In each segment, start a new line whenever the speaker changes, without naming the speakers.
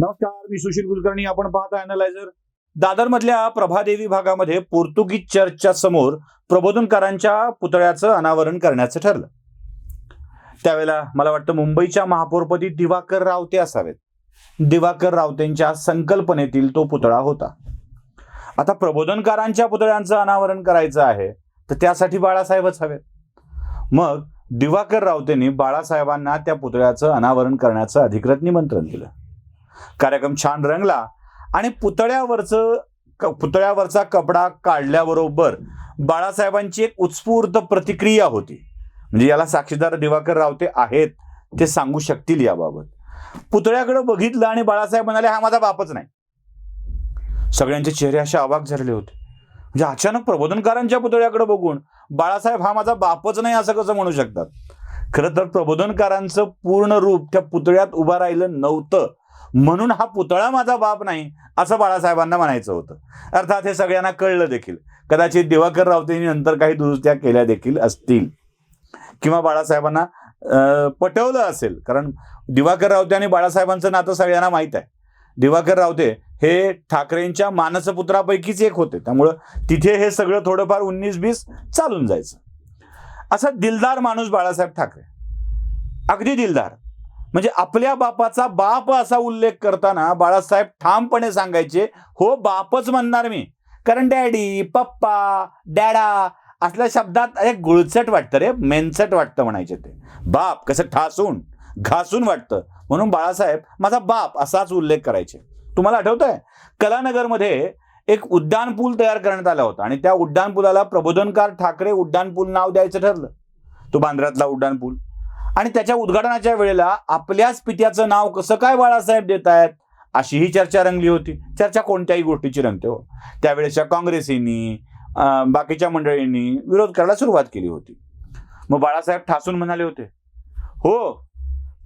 नमस्कार, मी सुशील कुलकर्णी. आपण पाहता अॅनालायझर. दादरमधल्या प्रभादेवी भागामध्ये पोर्तुगीज चर्चच्या समोर प्रबोधनकारांच्या पुतळ्याचं अनावरण करण्याचं ठरलं. त्यावेळेला मला वाटतं मुंबईच्या महापौरपदी दिवाकर रावते असावेत. दिवाकर रावतेंच्या संकल्पनेतील तो पुतळा होता. आता प्रबोधनकारांच्या पुतळ्यांचं अनावरण करायचं आहे तर त्यासाठी बाळासाहेबच हवेत. मग दिवाकर रावतेंनी बाळासाहेबांना त्या पुतळ्याचं अनावरण करण्याचं निमंत्रण दिलं. कार्यक्रम छान रंगला आणि पुतळ्यावरचा कपडा काढल्याबरोबर बाळासाहेबांची एक उत्स्फूर्त प्रतिक्रिया होती. म्हणजे याला साक्षीदार दिवाकर रावते आहेत, ते सांगू शकतील याबाबत. पुतळ्याकडे बघितलं आणि बाळासाहेब म्हणाले, हा माझा बापच नाही. सगळ्यांचे चेहरे असे अवाक झालेले होते. म्हणजे अचानक प्रबोधनकारांच्या पुतळ्याकडे बघून बाळासाहेब हा माझा बापच नाही असं कसं म्हणू शकतात? खरं तर प्रबोधनकारांचं पूर्ण रूप त्या पुतळ्यात उभं राहिलं नव्हतं, म्हणून हा पुतळा माझा बाप नाही असं बाळासाहेबांना म्हणायचं होतं. अर्थात हे सगळ्यांना कळलं देखील. कदाचित दिवाकर रावतेंनी नंतर काही दुरुस्त्या केल्या देखील असतील किंवा बाळासाहेबांना पटवलं असेल. कारण दिवाकर रावते आणि बाळासाहेबांचं नातं सगळ्यांना माहीत आहे. दिवाकर रावते हे ठाकरेंच्या मानसपुत्रापैकीच एक होते, त्यामुळं तिथे हे सगळं थोडंफार 19-20 चालून जायचं. असा दिलदार माणूस बाळासाहेब ठाकरे, अगदी दिलदार. म्हणजे आपल्या बापाचा बाप असा उल्लेख करताना बाळासाहेब ठामपणे सांगायचे, हो बापच म्हणणार मी. कारण डॅडी, पप्पा, डॅडा असल्या शब्दात एक गुळचट वाटतं रे, मेनचट वाटतं म्हणायचे ते. बाप कसं ठासून घासून वाटतं, म्हणून बाळासाहेब माझा बाप असाच उल्लेख करायचे. तुम्हाला आठवतंय, कलानगरमध्ये एक उड्डाणपूल तयार करण्यात आला होता आणि त्या उड्डाणपुलाला प्रबोधनकार ठाकरे उड्डाणपूल नाव द्यायचं ठरलं. तो बांद्र्यातला उड्डाणपूल. आणि त्याच्या उद्घाटनाच्या वेळेला आपल्याच पित्याचं नाव कसं काय बाळासाहेब देत आहेत अशीही चर्चा रंगली होती. चर्चा कोणत्याही गोष्टीची रंगते हो. त्यावेळेच्या काँग्रेसींनी बाकीच्या मंडळींनी विरोध करायला सुरुवात केली होती. मग बाळासाहेब ठासून म्हणाले होते, हो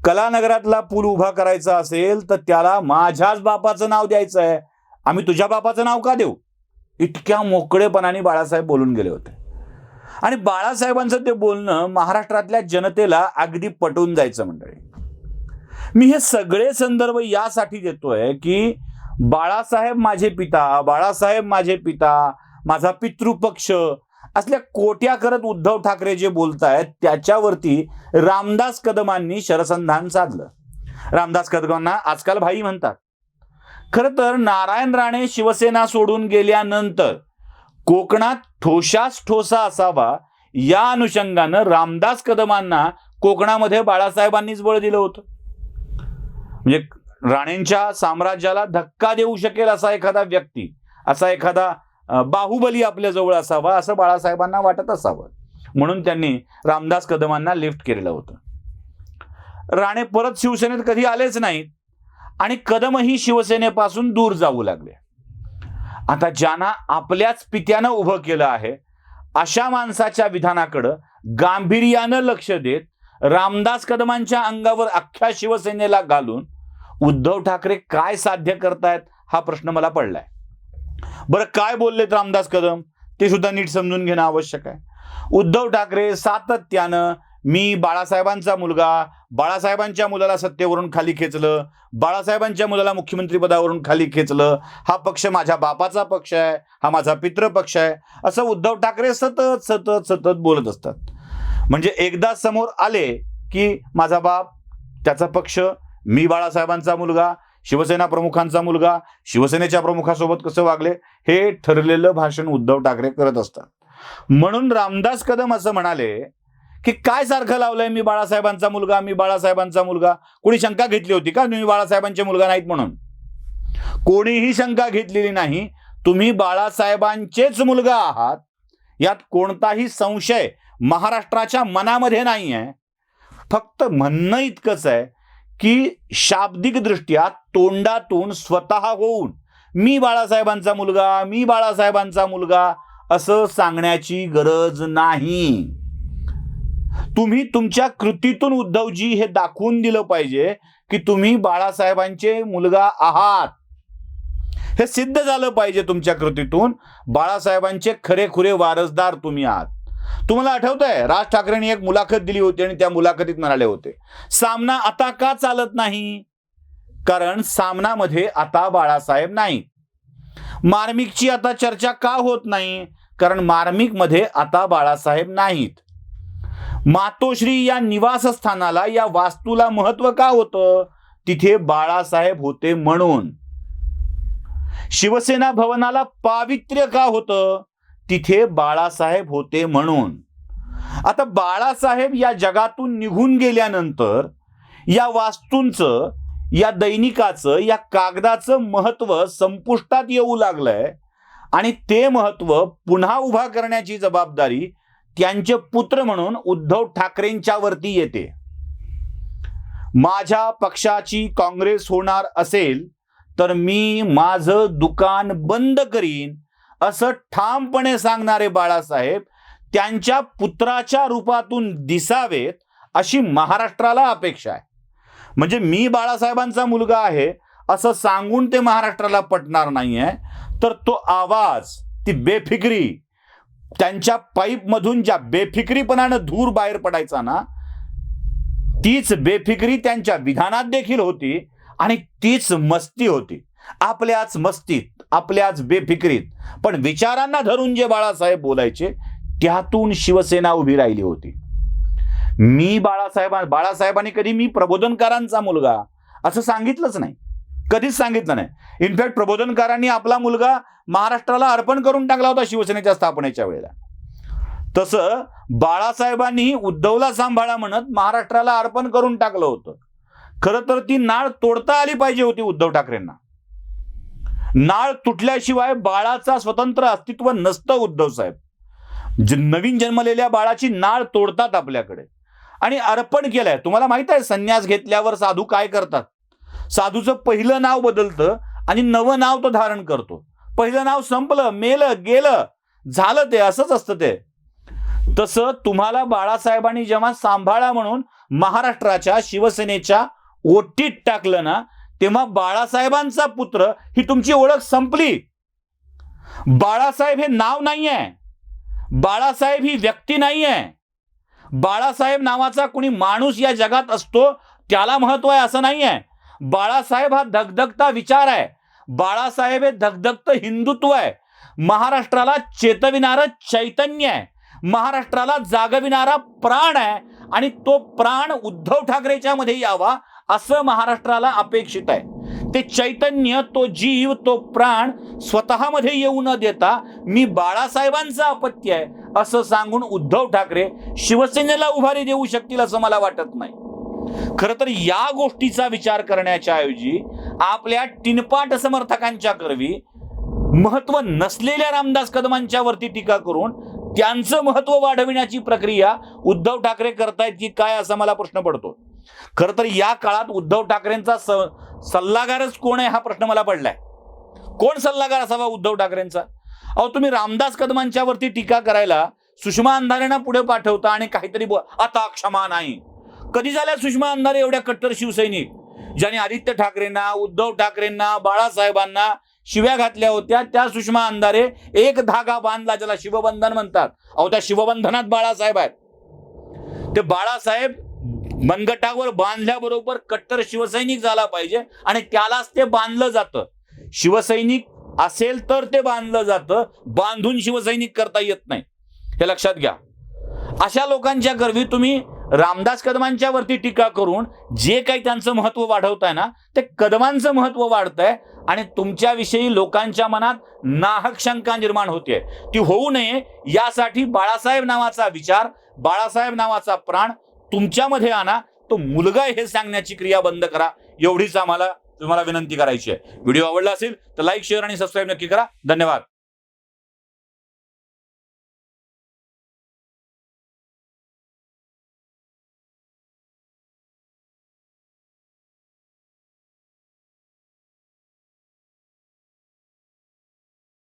कलानगरातला पूल उभा करायचा असेल तर त्याला माझ्याच बापाचं नाव द्यायचं आहे, आम्ही तुझ्या बापाचं नाव का देऊ? इतक्या मोकळेपणाने बाळासाहेब बोलून गेले होते. आणि बाळासाहेबांचं ते बोलणं महाराष्ट्रातल्या जनतेला अगदी पटून जायचं. मंडळी, मी हे सगळे संदर्भ यासाठी देतोय की बाळासाहेब माझे पिता, बाळासाहेब माझे पिता, माझा पितृपक्ष असल्या कोट्या करत उद्धव ठाकरे जे बोलतायत त्याच्यावरती रामदास कदमांनी शरसंधान साधलं. रामदास कदमांना आजकाल भाई म्हणतात. खरं तर नारायण राणे शिवसेना सोडून गेल्यानंतर कोकणात ठोसास ठोसा असावा या अनुषंगानं रामदास कदमांना कोकणामध्ये बाळासाहेबांनीच बळ दिलं होतं. म्हणजे राणेंच्या साम्राज्याला धक्का देऊ शकेल असा एखादा व्यक्ती, असा एखादा बाहुबली आपल्या जवळ असावा असं बाळासाहेबांना वाटत असावं, म्हणून त्यांनी रामदास कदमांना लिफ्ट केलेलं होतं. राणे परत शिवसेनेत कधी आलेच नाहीत आणि कदमही शिवसेनेपासून दूर जाऊ लागले. आता ज्यांना आपल्याच पित्यानं उभं केलं आहे अशा माणसाच्या विधानाकडं गांभीर्यानं लक्ष देत रामदास कदमांच्या अंगावर अख्ख्या शिवसेनेला घालून उद्धव ठाकरे काय साध्य करतायत हा प्रश्न मला पडलाय. बरं, काय बोललेत रामदास कदम ते सुद्धा नीट समजून घेणं आवश्यक आहे. उद्धव ठाकरे सातत्यानं मी बाळासाहेबांचा मुलगा, बाळासाहेबांच्या मुलाला सत्तेवरून खाली खेचलं, बाळासाहेबांच्या मुलाला मुख्यमंत्री पदावरून खाली खेचलं, हा पक्ष माझ्या बापाचा पक्ष आहे, हा माझा पितृपक्ष आहे, असं उद्धव ठाकरे सतत सतत सतत बोलत असतात. म्हणजे एकदा समोर आले की माझा बाप, त्याचा पक्ष, मी बाळासाहेबांचा मुलगा, शिवसेना प्रमुखांचा मुलगा, शिवसेनेच्या प्रमुखासोबत कसं वागले, हे ठरलेलं भाषण उद्धव ठाकरे करत असतात. म्हणून रामदास कदम असं म्हणाले की काय सारखं लावलंय मी बाळासाहेबांचा मुलगा, मी बाळासाहेबांचा मुलगा. कोणी शंका घेतली होती का तुम्ही बाळासाहेबांचे मुलगा नाहीत म्हणून? कोणीही शंका घेतलेली नाही. तुम्ही बाळासाहेबांचेच मुलगा आहात, यात कोणताही संशय महाराष्ट्राच्या मनामध्ये नाही आहे. फक्त म्हणणं इतकंच आहे की शाब्दिक दृष्ट्या तोंडातून स्वतः होऊन मी बाळासाहेबांचा मुलगा, मी बाळासाहेबांचा मुलगा असं सांगण्याची गरज नाही. तुम्ही तुमच्या कृतीतून उद्धवजी हे दाखवून दिलं पाहिजे की तुम्ही बाळासाहेबांचे मुलगा आहात. हे सिद्ध झालं पाहिजे तुमच्या कृतीतून. बाळासाहेबांचे खरेखुरे वारसदार तुम्ही आहात. तुम्हाला आठवतंय राज ठाकरेंनी एक मुलाखत दिली होती आणि त्या मुलाखतीत म्हणाले होते, सामना आता का चालत नाही? कारण सामनामध्ये आता बाळासाहेब नाहीत. मार्मिकची आता चर्चा का होत नाही? कारण मार्मिकमध्ये आता बाळासाहेब नाहीत. मातोश्री या निवासस्थानाला, या वास्तूला महत्व का होतं? तिथे बाळासाहेब होते म्हणून. शिवसेना भवनाला पावित्र्य का होतं? तिथे बाळासाहेब होते म्हणून. आता बाळासाहेब या जगातून निघून गेल्यानंतर या वास्तूंचं, या दैनिकाचं, या कागदाचं महत्व संपुष्टात येऊ लागलंय आणि ते महत्व पुन्हा उभा करण्याची जबाबदारी त्यांचे पुत्र म्हणून उद्धव ठाकरेंच्या वरती येते. माझ्या पक्षाची काँग्रेस होणार असेल तर मी माझं दुकान बंद करीन असं ठामपणे सांगणारे बाळासाहेब त्यांच्या पुत्राच्या रूपातून दिसावेत अशी महाराष्ट्राला अपेक्षा आहे. म्हणजे मी बाळासाहेबांचा मुलगा आहे असं सांगून ते महाराष्ट्राला पटणार नाहीये, तर तो आवाज, ती बेफिक्री, त्यांच्या पाईपमधून ज्या बेफिक्रीपणानं धूर बाहेर पडायचा ना, तीच बेफिक्री त्यांच्या विधानात देखील होती आणि तीच मस्ती होती. आपल्याच मस्तीत, आपल्याच बेफिक्रीत, पण विचारांना धरून जे बाळासाहेब त्यातून शिवसेना उभी राहिली होती. बाळासाहेबांनी कधी मी प्रबोधनकारांचा मुलगा असं सांगितलंच नाही, कधीच सांगितलं नाही. इनफॅक्ट प्रबोधनकारांनी आपला मुलगा महाराष्ट्राला अर्पण करून टाकला होता शिवसेनेच्या स्थापनेच्या वेळेला. तसं बाळासाहेबांनी उद्धवला सांभाळा म्हणत महाराष्ट्राला अर्पण करून टाकलं होतं. खरं तर ती नाळ तोडता आली पाहिजे होती उद्धव ठाकरेंना. नाळ तुटल्याशिवाय बाळाचा स्वतंत्र अस्तित्व नसतं. उद्धव साहेब नवीन जन्मलेल्या बाळाची नाळ तोडतात आपल्याकडे आणि अर्पण केलंय. तुम्हाला माहित आहे संन्यास घेतल्यावर साधू काय करतात? साधूचं पहिलं नाव बदलतं आणि नवं नाव तो धारण करतो. पहिलं नाव संपलं, मेलं, गेलं, झालं, ते असंच असतं ते. तसं तुम्हाला बाळासाहेबांनी जेव्हा सांभाळा म्हणून महाराष्ट्राच्या शिवसेनेच्या ओटीत टाकलं ना, तेव्हा बाळासाहेबांचा पुत्र ही तुमची ओळख संपली. बाळासाहेब हे नाव नाहीये, बाळासाहेब ही व्यक्ती नाहीये. बाळासाहेब नावाचा कोणी माणूस या जगात असतो त्याला महत्व आहे असं नाहीये. बाळासाहेब हा धगधगता विचार आहे. बाळासाहेब हे धगधगतं हिंदुत्व आहे. महाराष्ट्राला चेतविणारं चैतन्य आहे. महाराष्ट्राला जागविणारा प्राण आहे आणि तो प्राण उद्धव ठाकरेच्या मध्ये यावा असं महाराष्ट्राला अपेक्षित आहे. ते चैतन्य, तो जीव, तो प्राण स्वतःमध्ये येऊ न देता मी बाळासाहेबांचं अपत्य आहे असं सांगून उद्धव ठाकरे शिवसेनेला उभारी देऊ शकतील असं मला वाटत नाही. खरं तर या गोष्टीचा विचार करण्याच्या ऐवजी आपल्या टिनपाट समर्थकांच्या करवी महत्व नसलेल्या रामदास कदमांच्या वरती टीका करून त्यांचं महत्व वाढविण्याची प्रक्रिया उद्धव ठाकरे करतायत की काय असा मला प्रश्न पडतो. खरं तर या काळात उद्धव ठाकरेंचा सल्लागारच कोण आहे हा प्रश्न मला पडलाय. कोण सल्लागार असावा उद्धव ठाकरेंचा? अहो, तुम्ही रामदास कदमांच्या वरती टीका करायला सुषमा अंधारेंना पुढे पाठवता आणि काहीतरी आता क्षमा नाही. कधी झाल्या सुषमा अंधारे एवढ्या कट्टर शिवसैनिक ज्यांनी आदित्य ठाकरेंना, उद्धव ठाकरेंना, बाळासाहेबांना शिव्या घातल्या होत्या? त्या सुषमा अंधारे एक धागा बांधला ज्याला शिवबंधन म्हणतात. अहो, त्या शिवबंधनात बाळासाहेब आहेत. ते बाळासाहेब मनगटावर बांधल्याबरोबर कट्टर शिवसैनिक झाला पाहिजे आणि त्यालाच ते बांधलं जातं. शिवसैनिक असेल तर ते बांधलं जातं, बांधून शिवसैनिक करता येत नाही, हे लक्षात घ्या. अशा लोकांच्या करवी तुम्ही रामदास कदमांच्या वरती टीका करून जे काही त्यांचं महत्व वाढवताय ना, ते कदमांचं महत्व वाढतंय आणि तुमच्याविषयी लोकांच्या मनात नाहक शंका निर्माण होते. ती होऊ नये यासाठी बाळासाहेब नावाचा विचार, बाळासाहेब नावाचा प्राण तुमच्यामध्ये आणा. तो मुलगा हे सांगण्याची क्रिया बंद करा, एवढीच आम्हाला तुम्हाला विनंती करायची आहे. व्हिडिओ आवडला असेल तर लाईक, शेअर आणि सबस्क्राईब नक्की करा. धन्यवाद.